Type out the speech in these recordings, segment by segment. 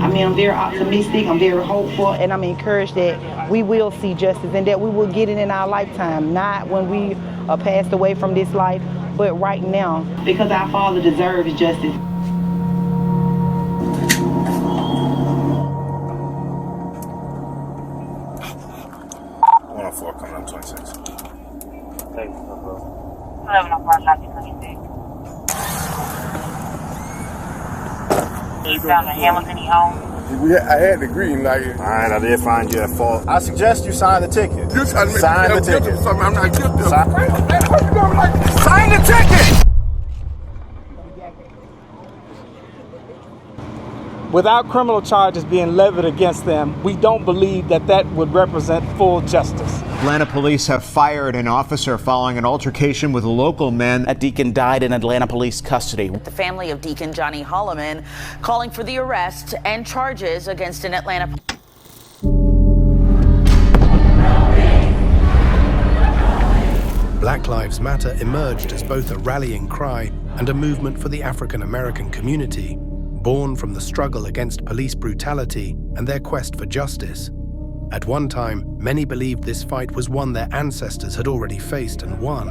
mean, I'm very optimistic, I'm very hopeful, and I'm encouraged that we will see justice and that we will get it in our lifetime, not when we are passed away from this life, but right now, because our Father deserves justice. 104 coming up 26. Thank you, bro. 1104, not 26. Eastbound to Hamilton, home. I had the green light. All right, I did find you at fault. I suggest you sign the ticket. You sign the ticket. I'm not guilty. Sign the ticket! Without criminal charges being levied against them, we don't believe that that would represent full justice. Atlanta police have fired an officer following an altercation with a local man. A deacon died in Atlanta police custody. The family of Deacon Johnny Hollman calling for the arrest and charges against an Atlanta. Black Lives Matter emerged as both a rallying cry and a movement for the African American community, born from the struggle against police brutality and their quest for justice. At one time, many believed this fight was one their ancestors had already faced and won.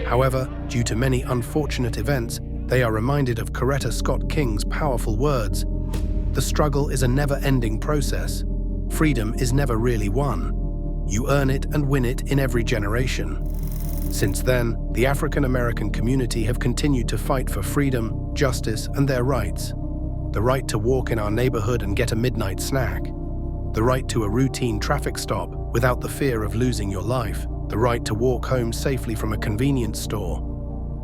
However, due to many unfortunate events, they are reminded of Coretta Scott King's powerful words: "The struggle is a never-ending process. Freedom is never really won. You earn it and win it in every generation." Since then, the African American community have continued to fight for freedom, justice, and their rights. The right to walk in our neighborhood and get a midnight snack. The right to a routine traffic stop without the fear of losing your life. The right to walk home safely from a convenience store.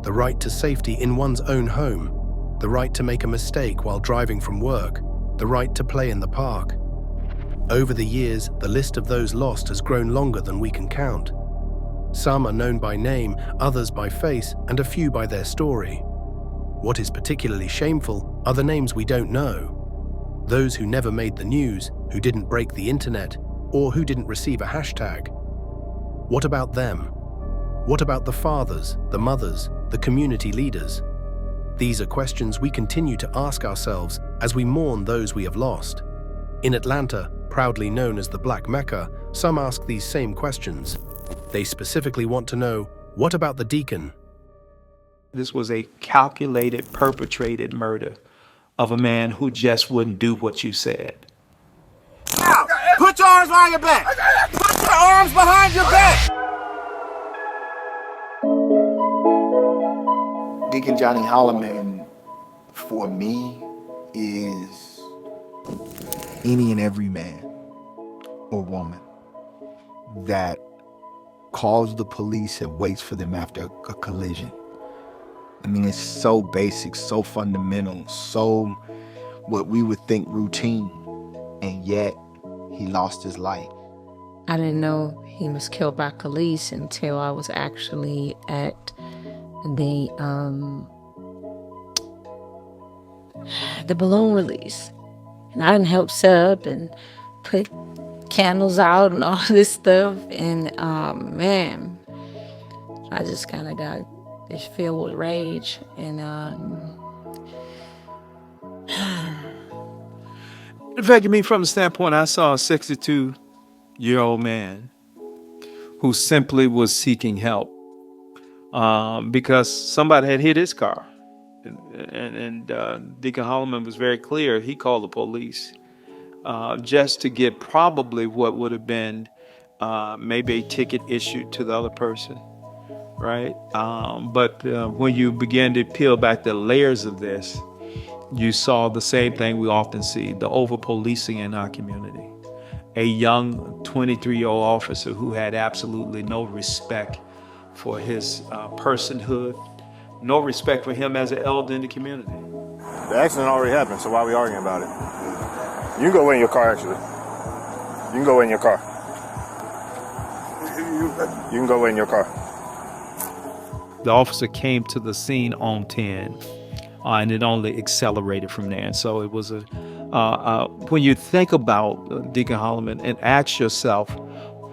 The right to safety in one's own home. The right to make a mistake while driving from work. The right to play in the park. Over the years, the list of those lost has grown longer than we can count. Some are known by name, others by face, and a few by their story. What is particularly shameful are the names we don't know. Those who never made the news, who didn't break the internet, or who didn't receive a hashtag. What about them? What about the fathers, the mothers, the community leaders? These are questions we continue to ask ourselves as we mourn those we have lost. In Atlanta, proudly known as the Black Mecca, some ask these same questions. They specifically want to know, what about the deacon? This was a calculated, perpetrated murder of a man who just wouldn't do what you said. Now, put your arms behind your back. Put your arms behind your back. Deacon Johnny Hollman, for me, is any and every man or woman that calls the police and waits for them after a collision. I mean, it's so basic, so fundamental, so what we would think routine, and yet he lost his life. I didn't know he was killed by police until I was actually at the balloon release. And I didn't help set up and put candles out and all this stuff. And man, I just kind of got filled with rage. And in fact, I mean, from the standpoint, I saw a 62-year-old man who simply was seeking help because somebody had hit his car. And Deacon Hollman was very clear. He called the police just to get probably what would have been maybe a ticket issued to the other person, right? But when you begin to peel back the layers of this, you saw the same thing we often see, the over-policing in our community. A young 23-year-old officer who had absolutely no respect for his personhood, no respect for him as an elder in the community. The accident already happened, so why are we arguing about it? You can go in your car, actually. You can go in your car. You can go in your car. The officer came to the scene on 10, and it only accelerated from there. And so it was when you think about Deacon Hollman and ask yourself,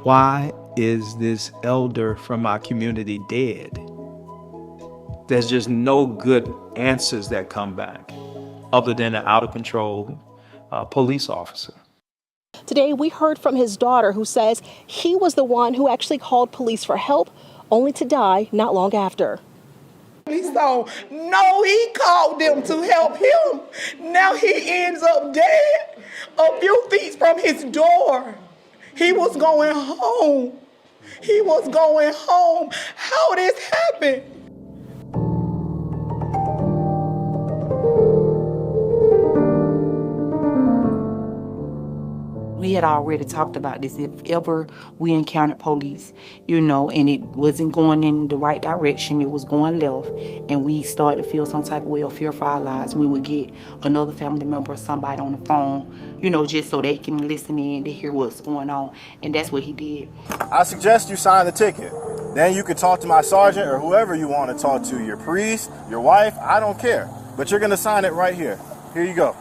why is this elder from our community dead? There's just no good answers that come back. other than an out of control police officer. Today, we heard from his daughter, who says he was the one who actually called police for help, only to die not long after. So, no, he called them to help him. Now he ends up dead a few feet from his door. He was going home. He was going home. How this happened? We had already talked about this. If ever we encountered police, and it wasn't going in the right direction, it was going left, and we started to feel some type of way or fear for our lives, we would get another family member or somebody on the phone, just so they can listen in to hear what's going on. And that's what he did. I suggest you sign the ticket. Then you can talk to my sergeant or whoever you want to talk to, your priest, your wife, I don't care. But you're going to sign it right here. Here you go.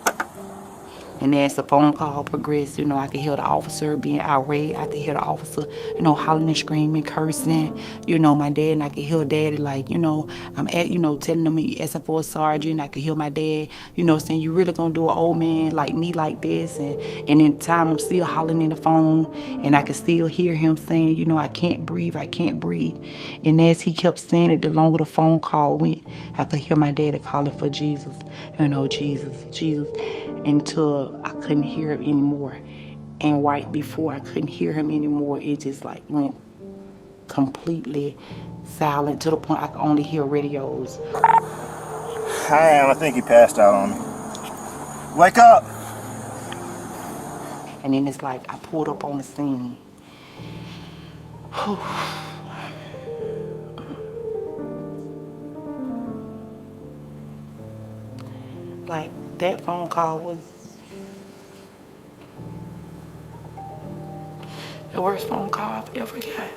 And as the phone call progressed, I could hear the officer being irate. I could hear the officer, hollering and screaming, cursing. My dad, and I could hear daddy like, I'm at, telling him he asking for a sergeant. I could hear my dad, saying, you really gonna do an old man like me like this? And in time, I'm still hollering in the phone, and I could still hear him saying, I can't breathe, I can't breathe. And as he kept saying it, the longer the phone call went, I could hear my daddy calling for Jesus, Jesus, Jesus, until I couldn't hear him anymore. And right before I couldn't hear him anymore, it just like went completely silent to the point I could only hear radios. I think he passed out on me. Wake up! And then it's like I pulled up on the scene. Like, that phone call was the worst phone call I've ever got.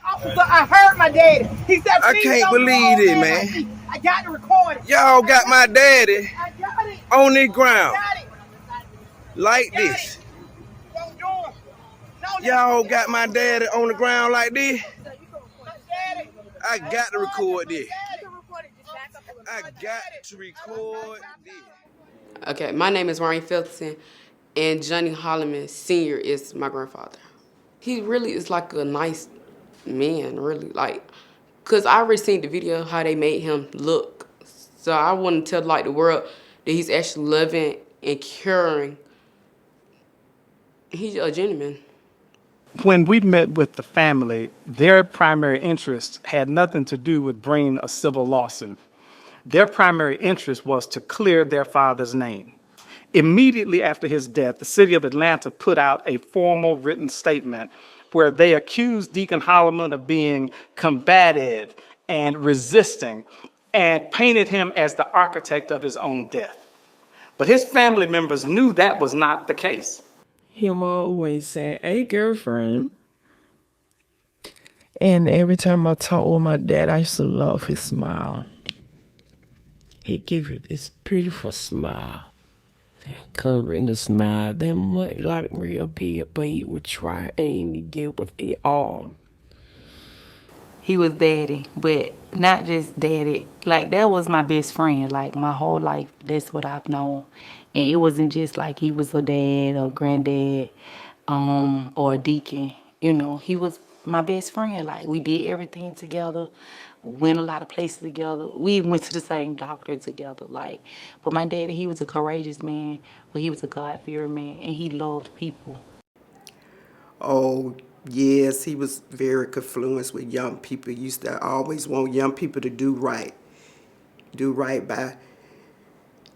Officer, I heard my daddy. He said, I can't believe it, man. I got to record it. Y'all got my daddy I got it. on the ground I got it. like this. Don't do it. No, Y'all got my daddy on the ground like this. I got to record this. I got to record this. Okay, my name is Ryan Felton, and Johnny Hollman Sr. is my grandfather. He really is like a nice man, really. Like, because I already seen the video, how they made him look. So I want to tell, like, the world that he's actually loving and caring. He's a gentleman. When we met with the family, their primary interest had nothing to do with bringing a civil lawsuit. Their primary interest was to clear their father's name. Immediately after his death, the city of Atlanta put out a formal written statement where they accused Deacon Hollman of being combative and resisting and painted him as the architect of his own death. But his family members knew that was not the case. Him always saying, hey, girlfriend. And every time I talk with my dad, I used to love his smile. He gave you this beautiful smile. That covering the smile, that much like real big, but he would try and he gave it all. He was daddy, but not just daddy. Like, that was my best friend. Like, my whole life, that's what I've known. And it wasn't just like he was a dad or granddad or a deacon. He was my best friend. Like, we did everything together, went a lot of places together. We even went to the same doctor together. Like, but my daddy, he was a courageous man, but he was a God-fearing man, and he loved people. Oh, yes, he was very confluenced with young people. He used to always want young people to do right by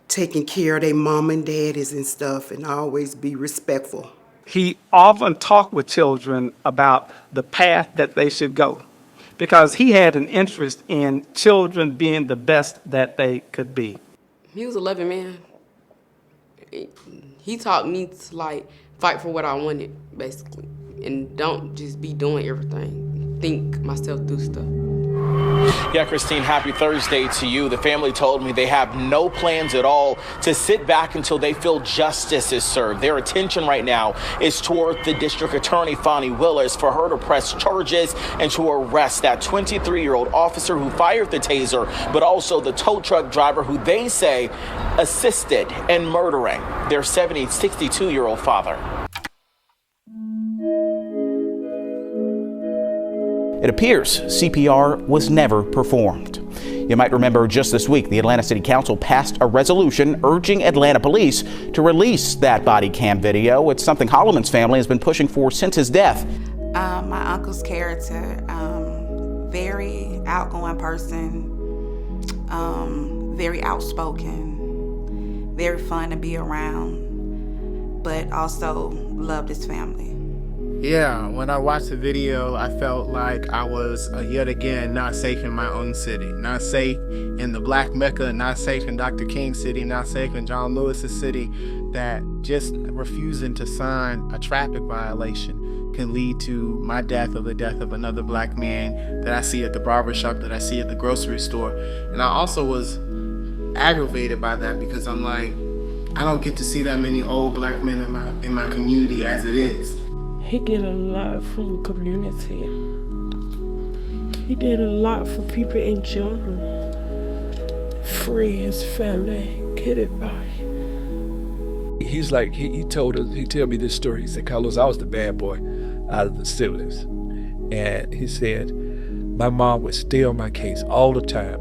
taking care of their mom and daddies and stuff, and always be respectful. He often talked with children about the path that they should go because he had an interest in children being the best that they could be. He was a loving man. He taught me to, like, fight for what I wanted, basically, and don't just be doing everything. Think myself through stuff. Yeah, Christine, happy Thursday to you. The family told me they have no plans at all to sit back until they feel justice is served. Their attention right now is toward the district attorney, Fonnie Willis, for her to press charges and to arrest that 23-year-old officer who fired the taser, but also the tow truck driver who they say assisted in murdering their 62-year-old father. It appears CPR was never performed. You might remember just this week, the Atlanta City Council passed a resolution urging Atlanta police to release that body cam video. It's something Hollman's family has been pushing for since his death. My uncle's character, very outgoing person, very outspoken, very fun to be around, but also loved his family. Yeah, when I watched the video, I felt like I was yet again not safe in my own city. Not safe in the Black Mecca, not safe in Dr. King's city, not safe in John Lewis's city. That just refusing to sign a traffic violation can lead to my death or the death of another black man that I see at the barbershop, that I see at the grocery store. And I also was aggravated by that because I'm like, I don't get to see that many old black men in my community as it is. He did a lot for the community. He did a lot for people in general. Friends, family, get it by. He's like, he told us, he tell me this story. He said, Carlos, I was the bad boy out of the siblings. And he said, my mom would stay on my case all the time.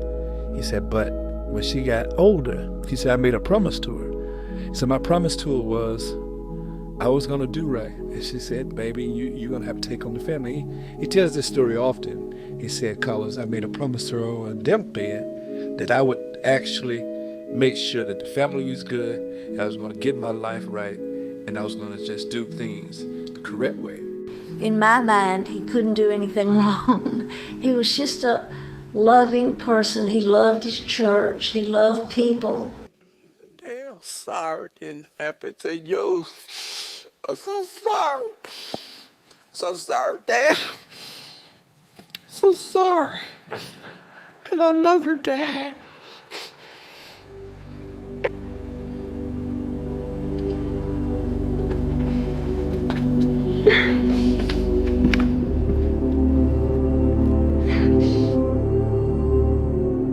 He said, but when she got older, he said, I made a promise to her. So my promise to her was, I was gonna do right. And she said, baby, you're gonna have to take on the family. He tells this story often. He said, Carlos, I made a promise to her on a deathbed that I would actually make sure that the family was good, and I was gonna get my life right, and I was gonna just do things the correct way. In my mind, he couldn't do anything wrong. He was just a loving person. He loved his church. He loved people. Damn sorry it didn't happen to you. I'm so sorry. So sorry, Dad. So sorry. And I love your Dad.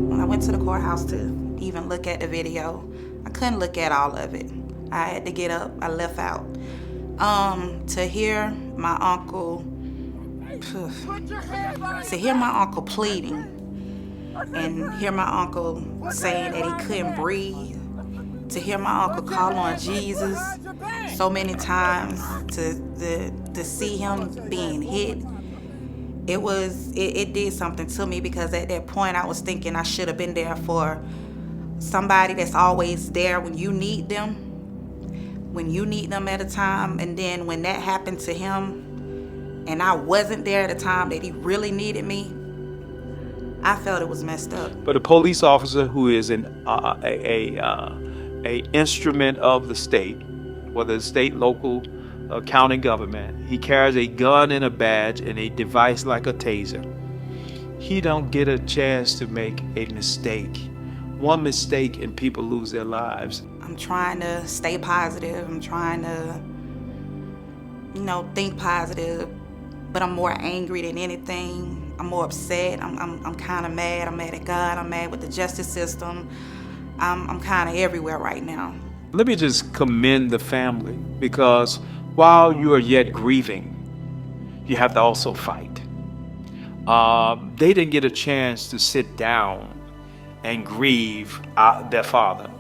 When I went to the courthouse to even look at the video, I couldn't look at all of it. I had to get up, I left out. To hear my uncle pleading and hear my uncle saying that he couldn't breathe, to hear my uncle call on Jesus so many times, to see him being hit, it did something to me, because at that point I was thinking I should have been there for somebody that's always there when you need them. When you need them at a time, and then when that happened to him and I wasn't there at a time that he really needed me, I felt it was messed up. But a police officer who is a instrument of the state, whether it's state, local, county government, he carries a gun and a badge and a device like a taser. He don't get a chance to make a mistake. One mistake and people lose their lives. I'm trying to stay positive. I'm trying to, think positive, but I'm more angry than anything. I'm more upset. I'm kind of mad. I'm mad at God. I'm mad with the justice system. I'm kind of everywhere right now. Let me just commend the family, because while you are yet grieving, you have to also fight. They didn't get a chance to sit down and grieve their father.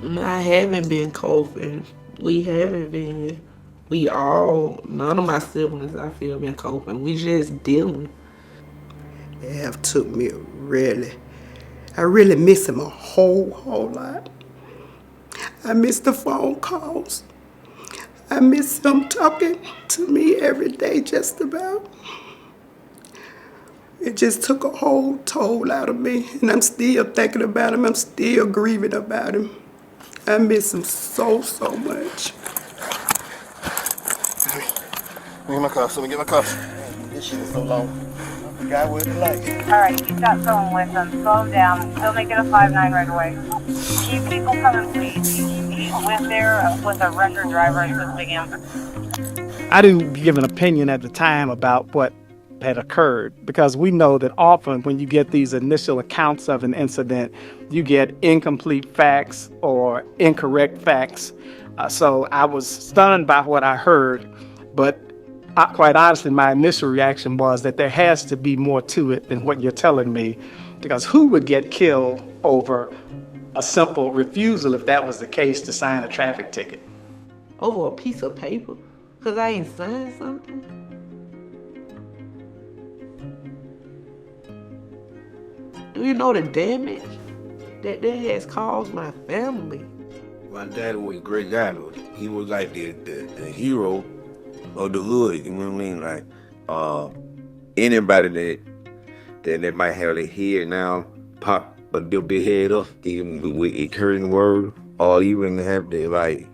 I haven't been coping. We haven't been. None of my siblings, I feel, been coping. We just dealing. It have took me I really miss him a whole lot. I miss the phone calls. I miss him talking to me every day, just about. It just took a whole toll out of me, and I'm still thinking about him. I'm still grieving about him. I miss him so much. Let me get my cuffs. This shit is so long. The guy with the lights. All right, he's got someone with him. Slow him down. Still make it a 5-9 right away. Keep people coming, please. He's with there with a record driver assisting him. I didn't give an opinion at the time about what had occurred because we know that often when you get these initial accounts of an incident, you get incomplete facts or incorrect facts. So I was stunned by what I heard, but quite honestly, my initial reaction was that there has to be more to it than what you're telling me, because who would get killed over a simple refusal, if that was the case, to sign a traffic ticket? Over a piece of paper? Because I ain't signed something? Do you know the damage that has caused my family? My dad was a great guy, though. He was like the hero of the hood, you know what I mean? Like, anybody that might have their head now pop a little bit head up, even with encouraging word, or even have their, like,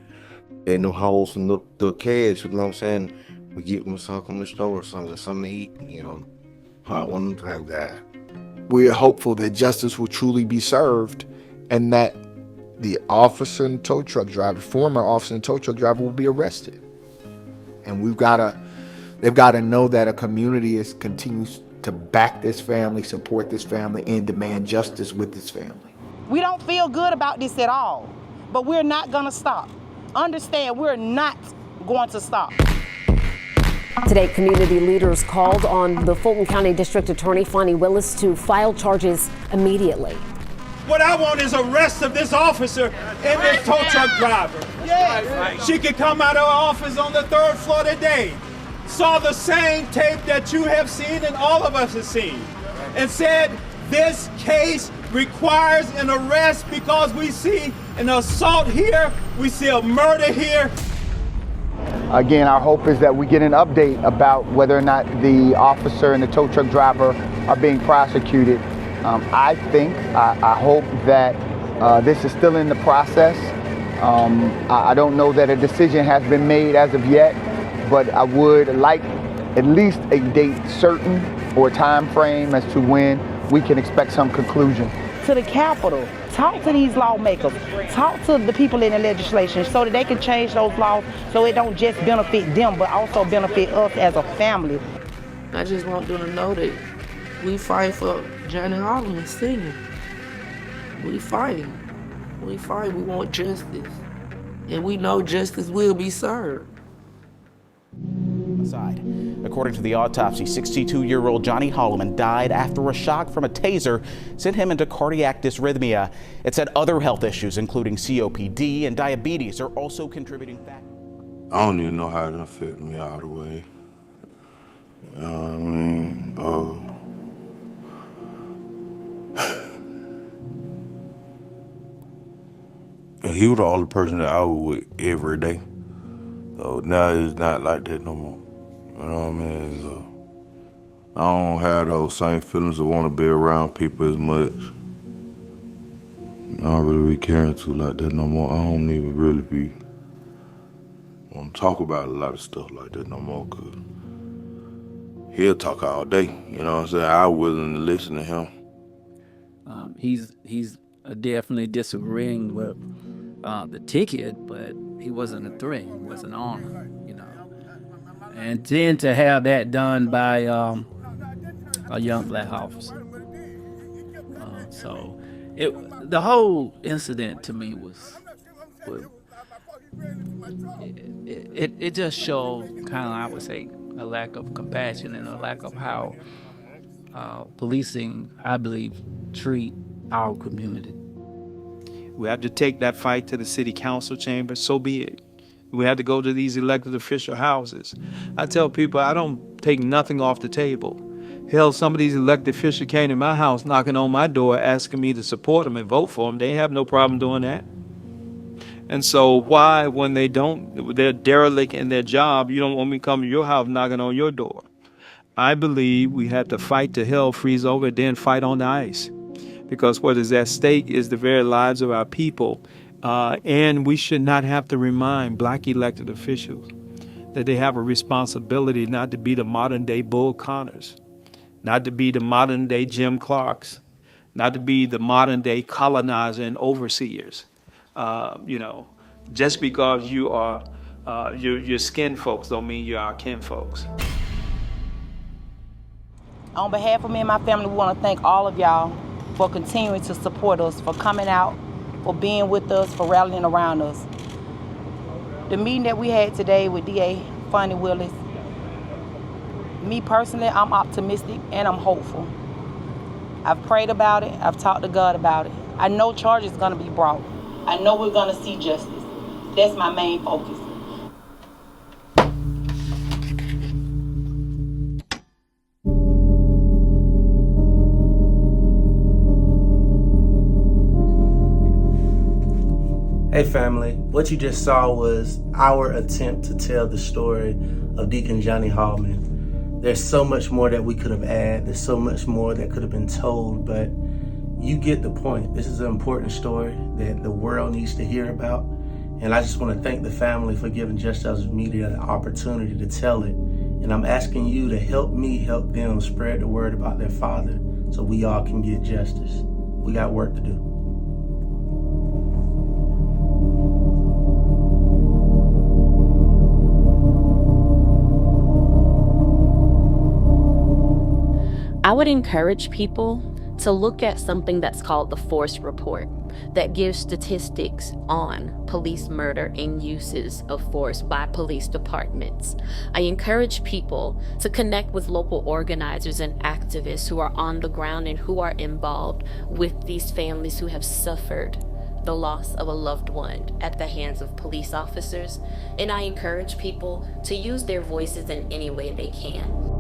in the house and the cash, you know what I'm saying? We get them something from the store or something to eat, you know. I want them to have that. We're hopeful that justice will truly be served and that the officer and tow truck driver, former officer and tow truck driver, will be arrested. And they've got to know that a community continues to back this family, support this family, and demand justice with this family. We don't feel good about this at all, but we're not gonna stop. Understand, we're not going to stop. Today, community leaders called on the Fulton County District Attorney Fonnie Willis to file charges immediately. What I want is arrest of this officer and this tow truck driver. Yes. She could come out of her office on the 3rd floor today, saw the same tape that you have seen and all of us have seen, and said this case requires an arrest because we see an assault here, we see a murder here. Again, our hope is that we get an update about whether or not the officer and the tow truck driver are being prosecuted. I hope that this is still in the process. I don't know that a decision has been made as of yet, but I would like at least a date certain or a time frame as to when we can expect some conclusion. To the Capitol, talk to these lawmakers, talk to the people in the legislation so that they can change those laws so it don't just benefit them, but also benefit us as a family. I just want them to know that we fight for Johnny Hollman singing. We fight. We fight. We want justice. And we know justice will be served. Aside. According to the autopsy, 62-year-old Johnny Hollman died after a shock from a taser sent him into cardiac dysrhythmia. It said other health issues, including COPD and diabetes, are also contributing factors. I don't even know how it affected me all the way. You know what I mean? He was the only person that I was with every day. So now it's not like that no more. You know what I mean? So I don't have those same feelings of want to be around people as much. I don't really be caring too like that no more. I don't even really be want to talk about a lot of stuff like that no more, cause he'll talk all day. You know what I'm saying? I'm willing to listen to him. He's definitely disagreeing with the ticket, but he wasn't a threat. He was an honor, you know. And then to have that done by a young black officer. So the whole incident to me was it just showed kind of, I would say, a lack of compassion and a lack of how policing, I believe, treat our community. We have to take that fight to the city council chamber, so be it. We have to go to these elected official houses. I tell people I don't take nothing off the table. Hell, some of these elected officials came to my house knocking on my door asking me to support them and vote for them. They have no problem doing that. And so why, when they're derelict in their job, you don't want me to come to your house knocking on your door? I believe we have to fight till hell freeze over, then fight on the ice. Because what is at stake is the very lives of our people. And we should not have to remind black elected officials that they have a responsibility not to be the modern day Bull Connors. not to be the modern day Jim Clarks, not to be the modern day colonizer and overseers. Just because you are your skin folks don't mean you're our kin folks. On behalf of me and my family, we want to thank all of y'all for continuing to support us, for coming out, for being with us, for rallying around us. The meeting that we had today with DA Fonnie Willis, me personally, I'm optimistic and I'm hopeful. I've prayed about it. I've talked to God about it. I know charges are going to be brought. I know we're going to see justice. That's my main focus. Hey family, what you just saw was our attempt to tell the story of Deacon Johnny Hollman. There's so much more that we could have added. There's so much more that could have been told, but you get the point. This is an important story that the world needs to hear about. And I just want to thank the family for giving JustEldredge Media the opportunity to tell it. And I'm asking you to help me help them spread the word about their father so we all can get justice. We got work to do. I would encourage people to look at something that's called the Force Report that gives statistics on police murder and uses of force by police departments. I encourage people to connect with local organizers and activists who are on the ground and who are involved with these families who have suffered the loss of a loved one at the hands of police officers. And I encourage people to use their voices in any way they can.